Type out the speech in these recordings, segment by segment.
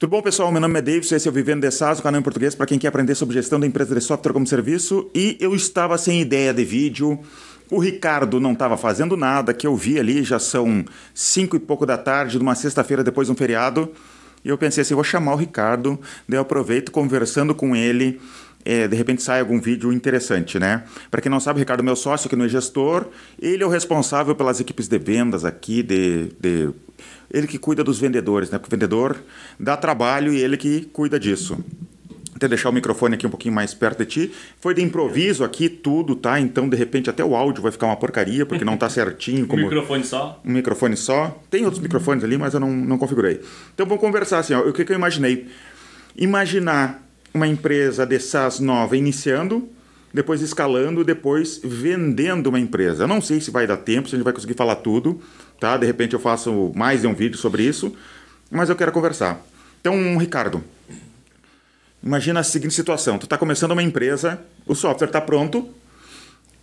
Tudo bom, pessoal? Meu nome é Davidson, esse é o Vivendo de SaaS, o canal em português para quem quer aprender sobre gestão da empresa de software como serviço. E eu estava sem ideia de vídeo, o Ricardo não estava fazendo nada, que eu vi ali, já são 5 e pouco da tarde, de uma sexta-feira depois de um feriado. E eu pensei assim, vou chamar o Ricardo, daí eu aproveito conversando com ele, de repente sai algum vídeo interessante, né? Para quem não sabe, o Ricardo é meu sócio aqui no gestor, ele é o responsável pelas equipes de vendas aqui, ele que cuida dos vendedores, né? Porque o vendedor dá trabalho e ele que cuida disso. Até deixar o microfone aqui um pouquinho mais perto de ti. Foi de improviso aqui tudo, tá? Então, de repente, até o áudio vai ficar uma porcaria, porque não tá certinho. Um microfone só? Um microfone só. Tem outros microfones ali, mas eu não configurei. Então, vamos conversar assim, ó. O que eu imaginei? Imaginar uma empresa de SaaS nova iniciando, depois escalando, depois vendendo uma empresa. Eu não sei se vai dar tempo, se a gente vai conseguir falar tudo, tá? De repente eu faço mais de um vídeo sobre isso, mas eu quero conversar. Então, Ricardo, imagina a seguinte situação. Tu está começando uma empresa, o software está pronto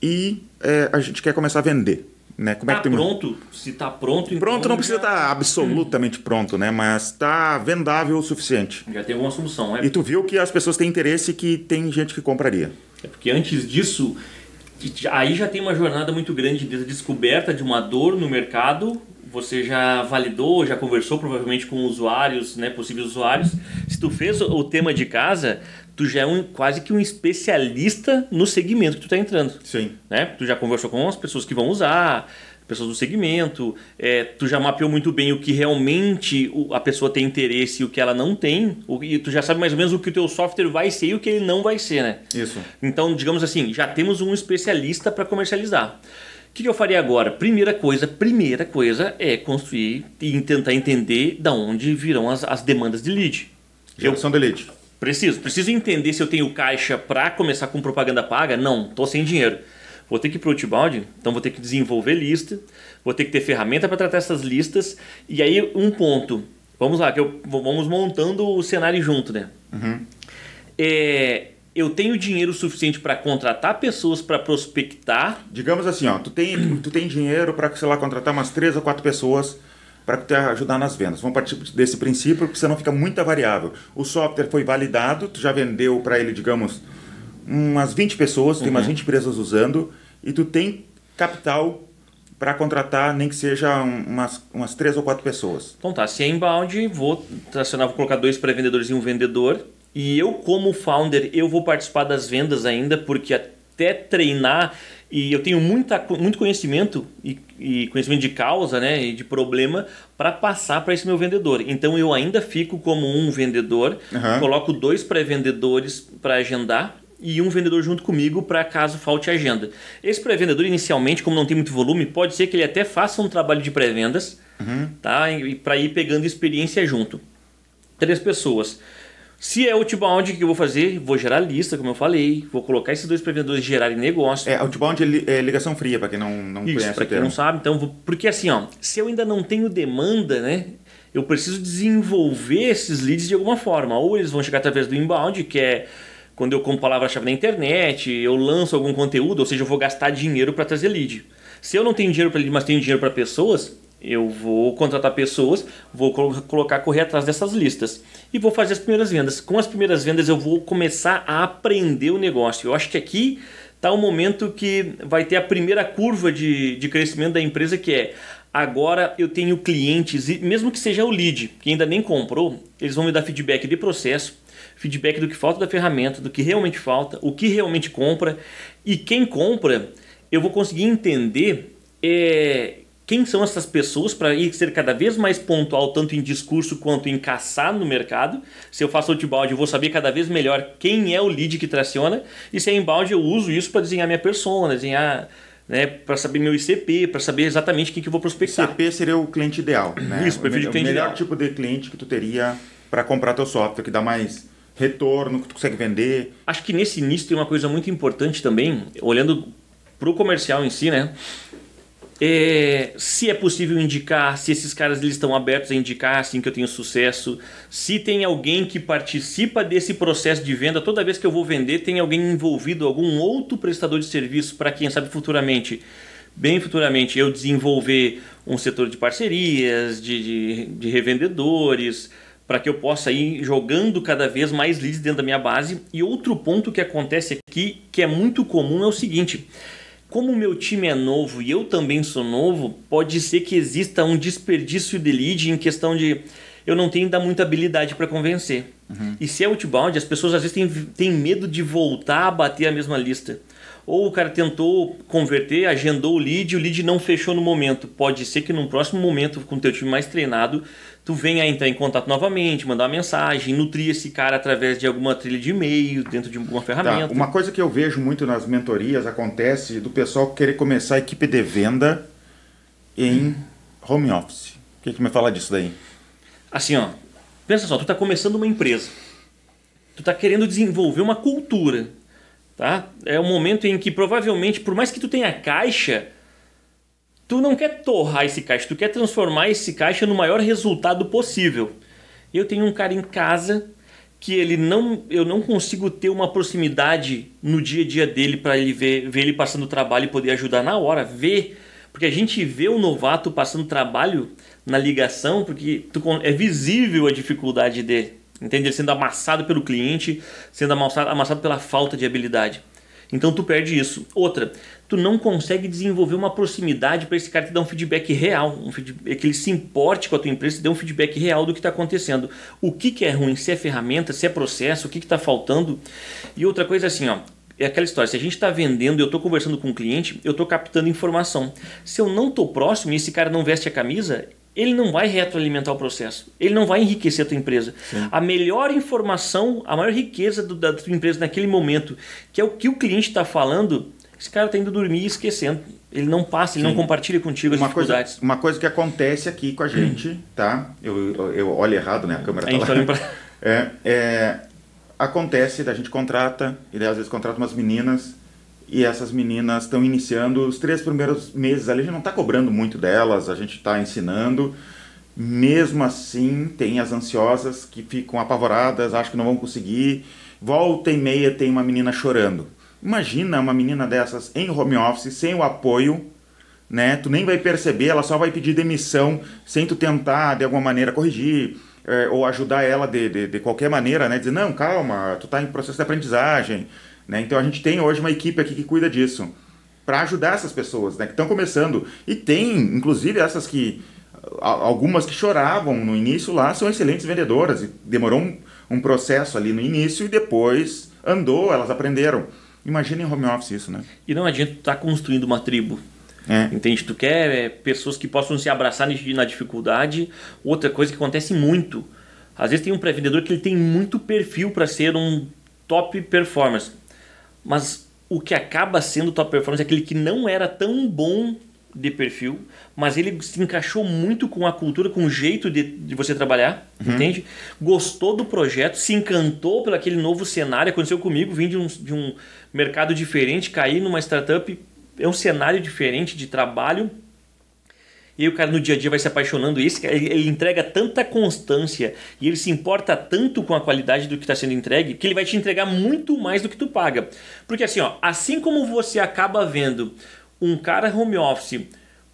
e a gente quer começar a vender. Né? Como tá pronto? Se está pronto, então pronto não precisa estar absolutamente pronto, né? Mas está vendável o suficiente. Já tem alguma solução, né? E tu viu que as pessoas têm interesse e que tem gente que compraria. É porque antes disso, aí já tem uma jornada muito grande de descoberta de uma dor no mercado. Você já validou, já conversou provavelmente com usuários, né, possíveis usuários. Se tu fez o tema de casa, tu já é quase que um especialista no segmento que tu está entrando. Sim. Né? Tu já conversou com as pessoas que vão usar, pessoas do segmento, tu já mapeou muito bem o que realmente a pessoa tem interesse e o que ela não tem, e tu já sabe mais ou menos o que o teu software vai ser e o que ele não vai ser, né? Isso. Então, digamos assim, já temos um especialista para comercializar. O que eu faria agora? Primeira coisa é construir e tentar entender de onde virão as demandas de lead. Geração de lead. Preciso entender se eu tenho caixa para começar com propaganda paga? Não, estou sem dinheiro. Vou ter que ir para o outbound, então vou ter que desenvolver lista, vou ter que ter ferramenta para tratar essas listas. E aí um ponto, vamos lá, vamos montando o cenário junto, né? Uhum. Eu tenho dinheiro suficiente para contratar pessoas para prospectar. Digamos assim, ó, tu tem dinheiro para, sei lá, contratar umas 3 ou 4 pessoas para te ajudar nas vendas. Vamos partir desse princípio, porque senão fica muita variável. O software foi validado, tu já vendeu para ele, digamos, umas 20 pessoas, tem umas 20 empresas usando, e tu tem capital para contratar, nem que seja umas 3 ou 4 pessoas. Então tá, se é inbound, vou colocar 2 pré-vendedores e um vendedor. E eu, como founder, eu vou participar das vendas ainda, porque até treinar, e eu tenho muito conhecimento e conhecimento de causa, né, e de problema para passar para esse meu vendedor. Então eu ainda fico como um vendedor, coloco 2 pré-vendedores para agendar e um vendedor junto comigo para caso falte agenda. Esse pré-vendedor inicialmente, como não tem muito volume, pode ser que ele até faça um trabalho de pré-vendas, tá, para ir pegando experiência junto. 3 pessoas. Se é outbound, o que eu vou fazer? Vou gerar lista, como eu falei. Vou colocar esses 2 pré-vendedores gerarem negócio. Outbound é ligação fria, para quem não conhece. Para quem não sabe. Então, porque assim, ó, se eu ainda não tenho demanda, né, eu preciso desenvolver esses leads de alguma forma. Ou eles vão chegar através do inbound, que é quando eu compro palavra-chave na internet, eu lanço algum conteúdo, ou seja, eu vou gastar dinheiro para trazer lead. Se eu não tenho dinheiro para lead, mas tenho dinheiro para pessoas, eu vou contratar pessoas, vou correr atrás dessas listas e vou fazer as primeiras vendas. Com as primeiras vendas eu vou começar a aprender o negócio. Eu acho que aqui está o momento que vai ter a primeira curva de crescimento da empresa, que é agora eu tenho clientes, e mesmo que seja o lead, que ainda nem comprou, eles vão me dar feedback de processo, feedback do que falta da ferramenta, do que realmente falta, o que realmente compra, e quem compra eu vou conseguir entender quem são essas pessoas para ir ser cada vez mais pontual, tanto em discurso quanto em caçar no mercado. Se eu faço outbound, eu vou saber cada vez melhor quem é o lead que traciona. E se é inbound, eu uso isso para desenhar minha persona, desenhar, né, para saber meu ICP, para saber exatamente quem que eu vou prospectar. ICP seria o cliente ideal, né? Isso, perfil de cliente ideal. O melhor tipo de cliente que tu teria para comprar teu software, que dá mais retorno, que tu consegue vender. Acho que nesse início tem uma coisa muito importante também, olhando para o comercial em si, né? Se é possível indicar, se esses caras eles estão abertos a indicar assim que eu tenho sucesso, se tem alguém que participa desse processo de venda, toda vez que eu vou vender tem alguém envolvido, algum outro prestador de serviço para quem sabe futuramente, bem futuramente, eu desenvolver um setor de parcerias, de revendedores, para que eu possa ir jogando cada vez mais leads dentro da minha base. E outro ponto que acontece aqui, que é muito comum, é o seguinte: como o meu time é novo e eu também sou novo, pode ser que exista um desperdício de lead em questão de eu não tenho ainda muita habilidade para convencer. E se é outbound, as pessoas às vezes têm medo de voltar a bater a mesma lista. Ou o cara tentou converter, agendou o lead não fechou no momento. Pode ser que num próximo momento, com o teu time mais treinado, tu venha a entrar em contato novamente, mandar uma mensagem, nutrir esse cara através de alguma trilha de e-mail, dentro de alguma ferramenta. Tá. Uma coisa que eu vejo muito nas mentorias acontece do pessoal querer começar a equipe de venda em home office. O que me fala disso daí? Assim, ó, pensa só, tu tá começando uma empresa. Tu tá querendo desenvolver uma cultura. Tá? É um momento em que provavelmente, por mais que tu tenha caixa, tu não quer torrar esse caixa, tu quer transformar esse caixa no maior resultado possível. Eu tenho um cara em casa que eu não consigo ter uma proximidade no dia a dia dele para ele ver ele passando trabalho e poder ajudar na hora, porque a gente vê o novato passando trabalho na ligação, porque é visível a dificuldade dele. Entende? Ele sendo amassado pelo cliente, sendo amassado pela falta de habilidade. Então tu perde isso. Outra, tu não consegue desenvolver uma proximidade para esse cara te dar um feedback real, que ele se importe com a tua empresa e dê um feedback real do que está acontecendo. O que é ruim, se é ferramenta, se é processo, o que está faltando. E outra coisa assim, ó, é aquela história, se a gente está vendendo, eu estou conversando com um cliente, eu estou captando informação. Se eu não estou próximo e esse cara não veste a camisa, ele não vai retroalimentar o processo. Ele não vai enriquecer a tua empresa. Sim. A melhor informação, a maior riqueza da tua empresa naquele momento, que é o que o cliente está falando, esse cara está indo dormir e esquecendo. Ele não passa, ele não compartilha contigo as dificuldades. Uma coisa que acontece aqui com a gente, tá? Eu olho errado, né? A câmera tá lá. Acontece, a gente contrata, e às vezes contrata umas meninas, e essas meninas estão iniciando os 3 primeiros meses ali, a gente não está cobrando muito delas, a gente está ensinando. Mesmo assim, tem as ansiosas que ficam apavoradas, acham que não vão conseguir. Volta e meia tem uma menina chorando. Imagina uma menina dessas em home office, sem o apoio, né? Tu nem vai perceber, ela só vai pedir demissão, sem tu tentar de alguma maneira corrigir, ou ajudar ela de qualquer maneira, né? Dizer, não, calma, tu está em processo de aprendizagem. Né? Então a gente tem hoje uma equipe aqui que cuida disso, para ajudar essas pessoas, né, que estão começando. E tem, inclusive, algumas que choravam no início lá, são excelentes vendedoras. E demorou um processo ali no início e depois andou, elas aprenderam. Imagina em home office isso, né? E não adianta tu estar construindo uma tribo. Entende? Tu quer pessoas que possam se abraçar na dificuldade. Outra coisa que acontece muito, às vezes tem um pré-vendedor que ele tem muito perfil para ser um top performance. Mas o que acaba sendo top performance é aquele que não era tão bom de perfil, mas ele se encaixou muito com a cultura, com o jeito de você trabalhar, entende? Gostou do projeto, se encantou por aquele novo cenário. Aconteceu comigo, vim de um mercado diferente, caí numa startup, é um cenário diferente de trabalho. E aí o cara no dia a dia vai se apaixonando. Ele entrega tanta constância e ele se importa tanto com a qualidade do que está sendo entregue, que ele vai te entregar muito mais do que tu paga. Porque assim, ó, assim como você acaba vendo um cara home office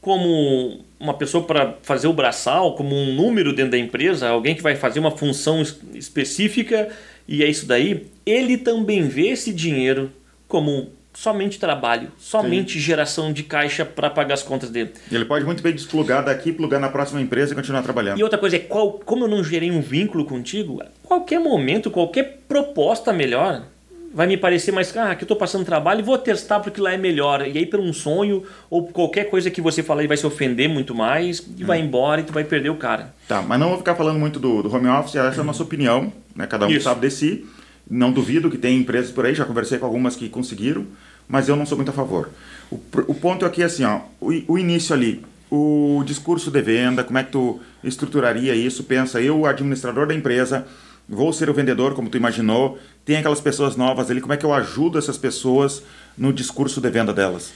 como uma pessoa para fazer o braçal, como um número dentro da empresa, alguém que vai fazer uma função específica e é isso daí, ele também vê esse dinheiro como somente trabalho, somente geração de caixa para pagar as contas dele. Ele pode muito bem desplugar daqui, plugar na próxima empresa e continuar trabalhando. E outra coisa é, como eu não gerei um vínculo contigo, qualquer momento, qualquer proposta melhor vai me parecer mais, que eu estou passando trabalho e vou testar porque lá é melhor. E aí por um sonho ou qualquer coisa que você falar, ele vai se ofender muito mais e vai embora e tu vai perder o cara. Tá, mas não vou ficar falando muito do home office, essa é a nossa opinião, né? Cada um sabe de si. Não duvido que tem empresas por aí, já conversei com algumas que conseguiram, mas eu não sou muito a favor. O ponto aqui é assim, ó, o início ali, o discurso de venda, como é que tu estruturaria isso? Pensa, eu, o administrador da empresa, vou ser o vendedor, como tu imaginou, tem aquelas pessoas novas ali, como é que eu ajudo essas pessoas no discurso de venda delas?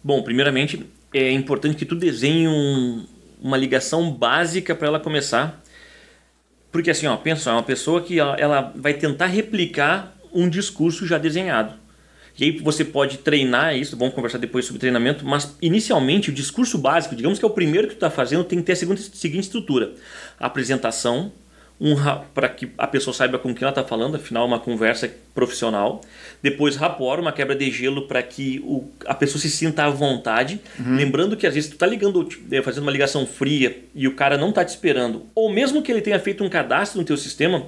Bom, primeiramente, é importante que tu desenhe uma ligação básica para ela começar. Porque assim, ó, pensa só, é uma pessoa que ela vai tentar replicar um discurso já desenhado. E aí você pode treinar isso, vamos conversar depois sobre treinamento, mas inicialmente o discurso básico, digamos que é o primeiro que tu está fazendo, tem que ter a seguinte estrutura. A apresentação, para que a pessoa saiba com quem ela está falando, afinal é uma conversa profissional. Depois rapport, uma quebra de gelo para que a pessoa se sinta à vontade. Lembrando que às vezes tu está ligando, fazendo uma ligação fria e o cara não está te esperando, ou mesmo que ele tenha feito um cadastro no teu sistema,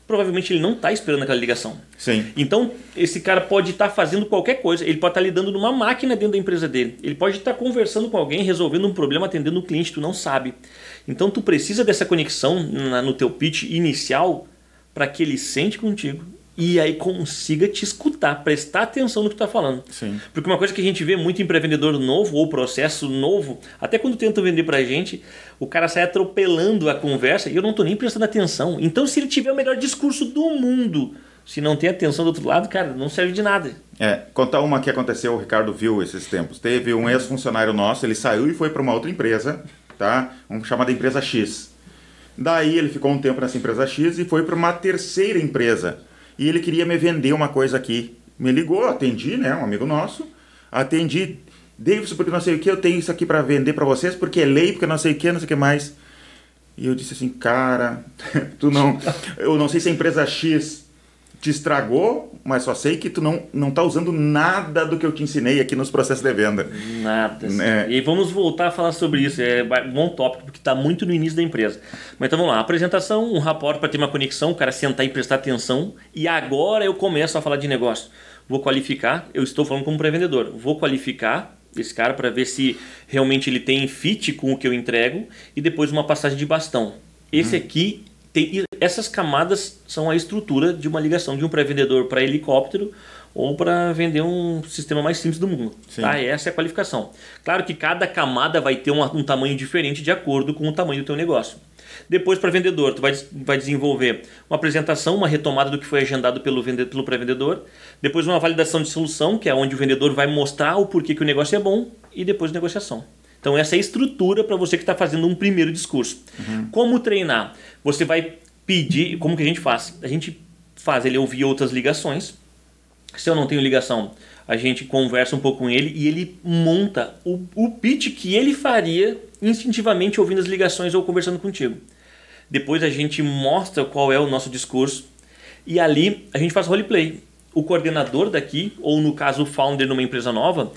provavelmente ele não está esperando aquela ligação. Sim. Então, esse cara pode estar fazendo qualquer coisa. Ele pode estar lidando numa máquina dentro da empresa dele. Ele pode estar conversando com alguém, resolvendo um problema, atendendo um cliente, tu não sabe. Então, tu precisa dessa conexão no teu pitch inicial para que ele sente contigo e aí consiga te escutar, prestar atenção no que tu está falando. Sim. Porque uma coisa que a gente vê muito em pré-vendedor novo ou processo novo, até quando tentam vender pra gente, o cara sai atropelando a conversa e eu não tô nem prestando atenção. Então, se ele tiver o melhor discurso do mundo, se não tem atenção do outro lado, cara, não serve de nada. Contar uma que aconteceu, o Ricardo viu esses tempos. Teve um ex-funcionário nosso, ele saiu e foi para uma outra empresa, tá? Vamos chamar de empresa X. Daí ele ficou um tempo nessa empresa X e foi para uma terceira empresa. E ele queria me vender uma coisa aqui. Me ligou, atendi, né? Um amigo nosso. Atendi. Davidson, porque não sei o que, eu tenho isso aqui para vender para vocês, porque é lei, porque não sei o que, não sei o que mais. E eu disse assim, cara, eu não sei se a empresa X te estragou, mas só sei que tu não tá usando nada do que eu te ensinei aqui nos processos de venda. Nada. E vamos voltar a falar sobre isso. É um bom tópico, porque está muito no início da empresa. Mas então vamos lá. Apresentação, um rapport para ter uma conexão, o cara sentar e prestar atenção. E agora eu começo a falar de negócio. Vou qualificar, eu estou falando como pré-vendedor. Vou qualificar esse cara para ver se realmente ele tem fit com o que eu entrego. E depois uma passagem de bastão. Esse aqui... essas camadas são a estrutura de uma ligação de um pré-vendedor para helicóptero ou para vender um sistema mais simples do mundo. Tá? Essa é a qualificação. Claro que cada camada vai ter um tamanho diferente de acordo com o tamanho do teu negócio. Depois, para vendedor, tu vai desenvolver uma apresentação, uma retomada do que foi agendado pelo pré-vendedor. Depois uma validação de solução, que é onde o vendedor vai mostrar o porquê que o negócio é bom. E depois negociação. Então essa é a estrutura para você que está fazendo um primeiro discurso. Como treinar? Você vai pedir, como que a gente faz? A gente faz ele ouvir outras ligações. Se eu não tenho ligação, a gente conversa um pouco com ele e ele monta o pitch que ele faria instintivamente ouvindo as ligações ou conversando contigo. Depois a gente mostra qual é o nosso discurso e ali a gente faz roleplay. O coordenador daqui, ou no caso o founder numa empresa nova,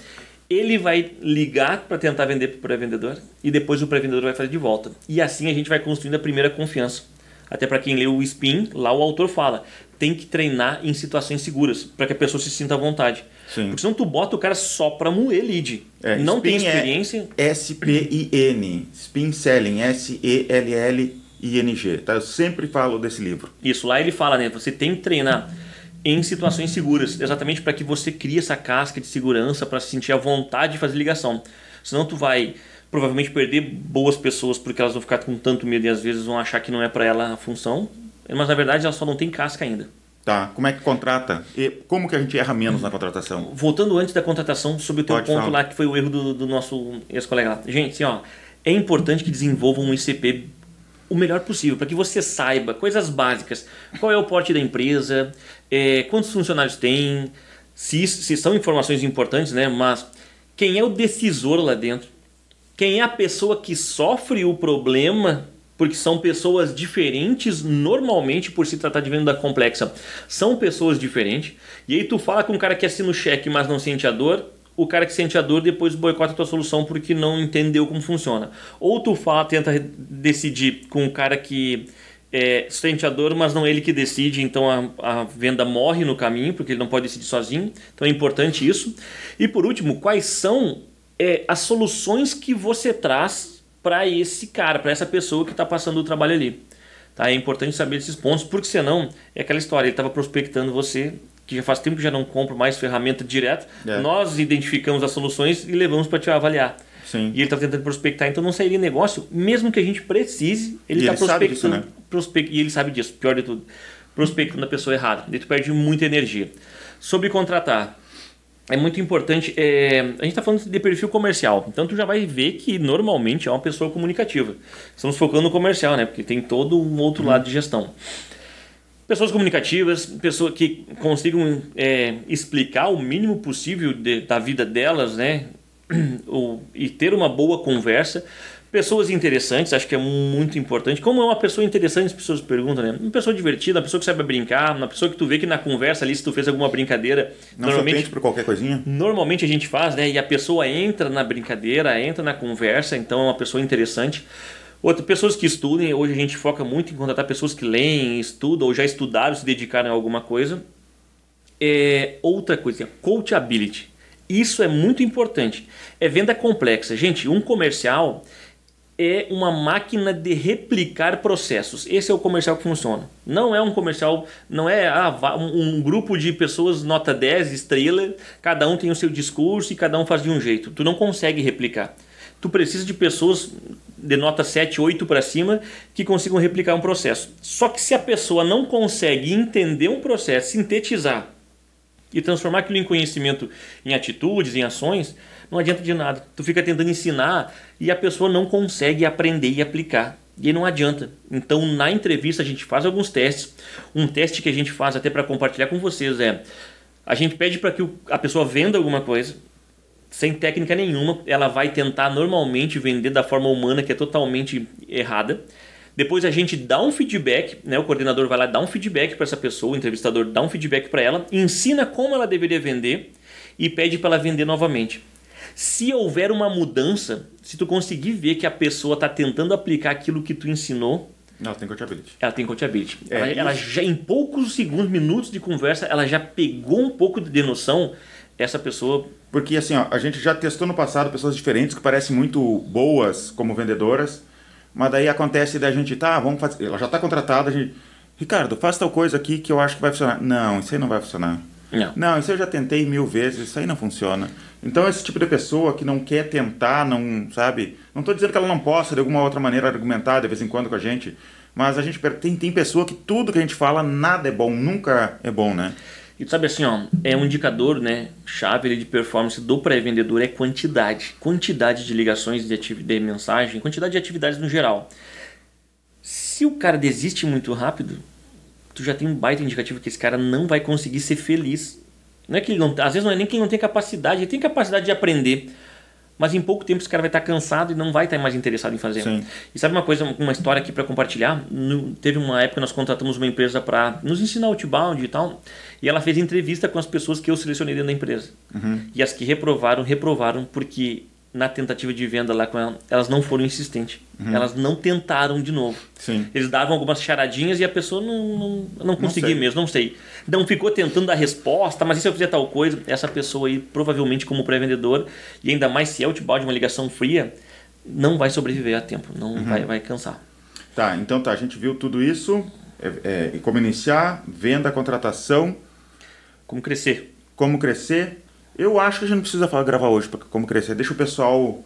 ele vai ligar para tentar vender para o pré-vendedor e depois o pré-vendedor vai fazer de volta. E assim a gente vai construindo a primeira confiança. Até para quem leu o Spin, lá o autor fala, tem que treinar em situações seguras para que a pessoa se sinta à vontade. Sim. Porque senão tu bota o cara só para moer lead. Não tem experiência. SPIN, Spin Selling, SELLING. Tá? Eu sempre falo desse livro. Isso, lá ele fala, né? Você tem que treinar em situações seguras, exatamente para que você crie essa casca de segurança para sentir a vontade de fazer ligação. Senão tu vai provavelmente perder boas pessoas porque elas vão ficar com tanto medo e às vezes vão achar que não é para ela a função, mas na verdade elas só não têm casca ainda. Tá, como é que contrata? E como que a gente erra menos na contratação? Voltando antes da contratação, sobre o teu ponto lá, que foi o erro do nosso ex-colega lá. Gente, assim, ó, é importante que desenvolvam um ICP o melhor possível, para que você saiba coisas básicas. Qual é o porte da empresa, quantos funcionários tem, se são informações importantes, né? Mas quem é o decisor lá dentro? Quem é a pessoa que sofre o problema? Porque são pessoas diferentes, normalmente, por se tratar de venda complexa. São pessoas diferentes. E aí tu fala com um cara que assina o cheque, mas não sente a dor. O cara que sente a dor depois boicota a tua solução porque não entendeu como funciona. Ou tu tenta decidir com um cara que sente a dor, mas não é ele que decide, então a venda morre no caminho porque ele não pode decidir sozinho. Então é importante isso. E por último, quais são as soluções que você traz para esse cara, para essa pessoa que está passando o trabalho ali. Tá? É importante saber esses pontos, porque senão é aquela história, ele estava prospectando você, que já faz tempo que já não compra mais ferramenta direto, nós identificamos as soluções e levamos para te avaliar. Sim. E ele está tentando prospectar, então não sairia negócio, mesmo que a gente precise, ele está prospectando. Disso, né? E ele sabe disso, pior de tudo, prospectando a pessoa errada, daí tu perde muita energia. Sobre contratar, é muito importante, a gente está falando de perfil comercial, então tu já vai ver que normalmente é uma pessoa comunicativa. Estamos focando no comercial, né? Porque tem todo um outro lado de gestão. Pessoas comunicativas, pessoas que consigam explicar o mínimo possível da vida delas, né? E ter uma boa conversa. Pessoas interessantes, acho que é muito importante. Como é uma pessoa interessante, as pessoas perguntam, né? Uma pessoa divertida, uma pessoa que sabe brincar, uma pessoa que tu vê que na conversa ali, se tu fez alguma brincadeira... Não normalmente por qualquer coisinha? Normalmente a gente faz, né? E a pessoa entra na brincadeira, entra na conversa, então é uma pessoa interessante. Outra, pessoas que estudem, hoje a gente foca muito em contratar pessoas que leem, estudam, ou já estudaram, se dedicaram a alguma coisa. Outra coisa, coachability. Isso é muito importante. É venda complexa. Gente, um comercial... é uma máquina de replicar processos. Esse é o comercial que funciona. Não é um comercial, não é um grupo de pessoas nota 10, estrela, cada um tem o seu discurso e cada um faz de um jeito. Tu não consegue replicar. Tu precisa de pessoas de nota 7, 8 para cima que consigam replicar um processo. Só que se a pessoa não consegue entender um processo, sintetizar e transformar aquilo em conhecimento, em atitudes, em ações, não adianta de nada. Tu fica tentando ensinar e a pessoa não consegue aprender e aplicar. E aí não adianta. Então, na entrevista, a gente faz alguns testes. Um teste que a gente faz até para compartilhar com vocês a gente pede para que a pessoa venda alguma coisa, sem técnica nenhuma. Ela vai tentar normalmente vender da forma humana, que é totalmente errada. Depois a gente dá um feedback, né? O coordenador vai lá dar um feedback para essa pessoa, o entrevistador dá um feedback para ela, ensina como ela deveria vender e pede para ela vender novamente. Se houver uma mudança, se tu conseguir ver que a pessoa está tentando aplicar aquilo que tu ensinou... Ela tem coachability. Ela tem coachability. Ela já, em poucos segundos, minutos de conversa, ela já pegou um pouco de noção, essa pessoa... Porque assim, a gente já testou no passado pessoas diferentes que parecem muito boas como vendedoras, mas daí acontece da gente, vamos fazer... Ela já está contratada, a gente... Ricardo, faz tal coisa aqui que eu acho que vai funcionar. Não, isso aí não vai funcionar. Não, isso eu já tentei 1000 vezes, isso aí não funciona. Então esse tipo de pessoa que não quer tentar, não sabe... Não estou dizendo que ela não possa de alguma outra maneira argumentar de vez em quando com a gente, mas a gente tem pessoa que tudo que a gente fala, nada é bom, nunca é bom, né? E tu sabe assim, é um indicador, né, chave de performance do pré-vendedor é quantidade. Quantidade de ligações de mensagem, quantidade de atividades no geral. Se o cara desiste muito rápido, tu já tem um baita indicativo que esse cara não vai conseguir ser feliz. Não é que ele não, às vezes não é nem que ele não tem capacidade, ele tem capacidade de aprender, mas em pouco tempo esse cara vai estar cansado e não vai estar mais interessado em fazer. Sim. E sabe uma coisa, uma história aqui para compartilhar? Teve uma época que nós contratamos uma empresa para nos ensinar outbound e tal, e ela fez entrevista com as pessoas que eu selecionei dentro da empresa. E as que reprovaram porque na tentativa de venda lá com ela, elas não foram insistentes. Elas não tentaram de novo. Sim. Eles davam algumas charadinhas e a pessoa não conseguia mesmo, não sei. Não ficou tentando dar resposta, mas e se eu fizer tal coisa? Essa pessoa aí, provavelmente como pré-vendedor, e ainda mais se é outbound, uma ligação fria, não vai sobreviver a tempo, não vai cansar. Tá, então a gente viu tudo isso, como iniciar, venda, contratação. Como crescer. Como crescer. Eu acho que a gente não precisa gravar hoje para como crescer. Deixa o pessoal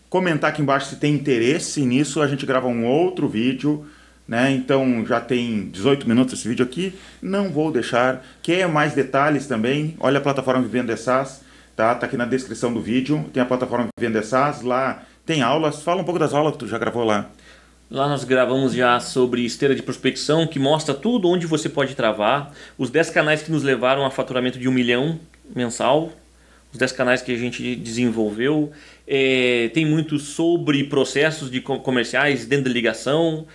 comentar aqui embaixo se tem interesse nisso. A gente grava um outro vídeo, né? Então já tem 18 minutos esse vídeo aqui. Não vou deixar. Quer mais detalhes também? Olha a plataforma Vivendo SaaS, tá? Tá aqui na descrição do vídeo. Tem a plataforma Vivendo SaaS. Lá tem aulas. Fala um pouco das aulas que tu já gravou lá. Lá nós gravamos já sobre esteira de prospecção, que mostra tudo onde você pode travar. Os 10 canais que nos levaram a faturamento de 1 milhão mensal. Os 10 canais que a gente desenvolveu. Tem muito sobre processos de comerciais dentro da ligação,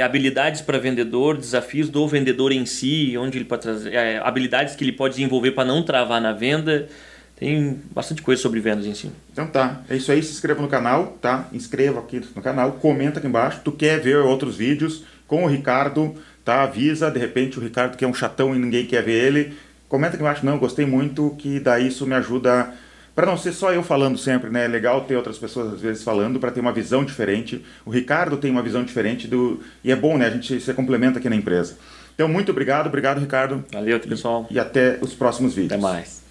habilidades para vendedor, desafios do vendedor em si, onde ele pode trazer, habilidades que ele pode desenvolver para não travar na venda. Tem bastante coisa sobre vendas em si. Então tá, é isso aí, se inscreva no canal, tá? Inscreva aqui no canal, comenta aqui embaixo. Tu quer ver outros vídeos com o Ricardo, tá? Avisa, de repente o Ricardo que é um chatão e ninguém quer ver ele. Comenta aqui embaixo, não, eu gostei muito, que daí isso me ajuda, para não ser só eu falando sempre, né? É legal ter outras pessoas às vezes falando, para ter uma visão diferente. O Ricardo tem uma visão diferente e é bom, né? A gente se complementa aqui na empresa. Então, muito obrigado, Ricardo. Valeu, pessoal. E até os próximos vídeos. Até mais.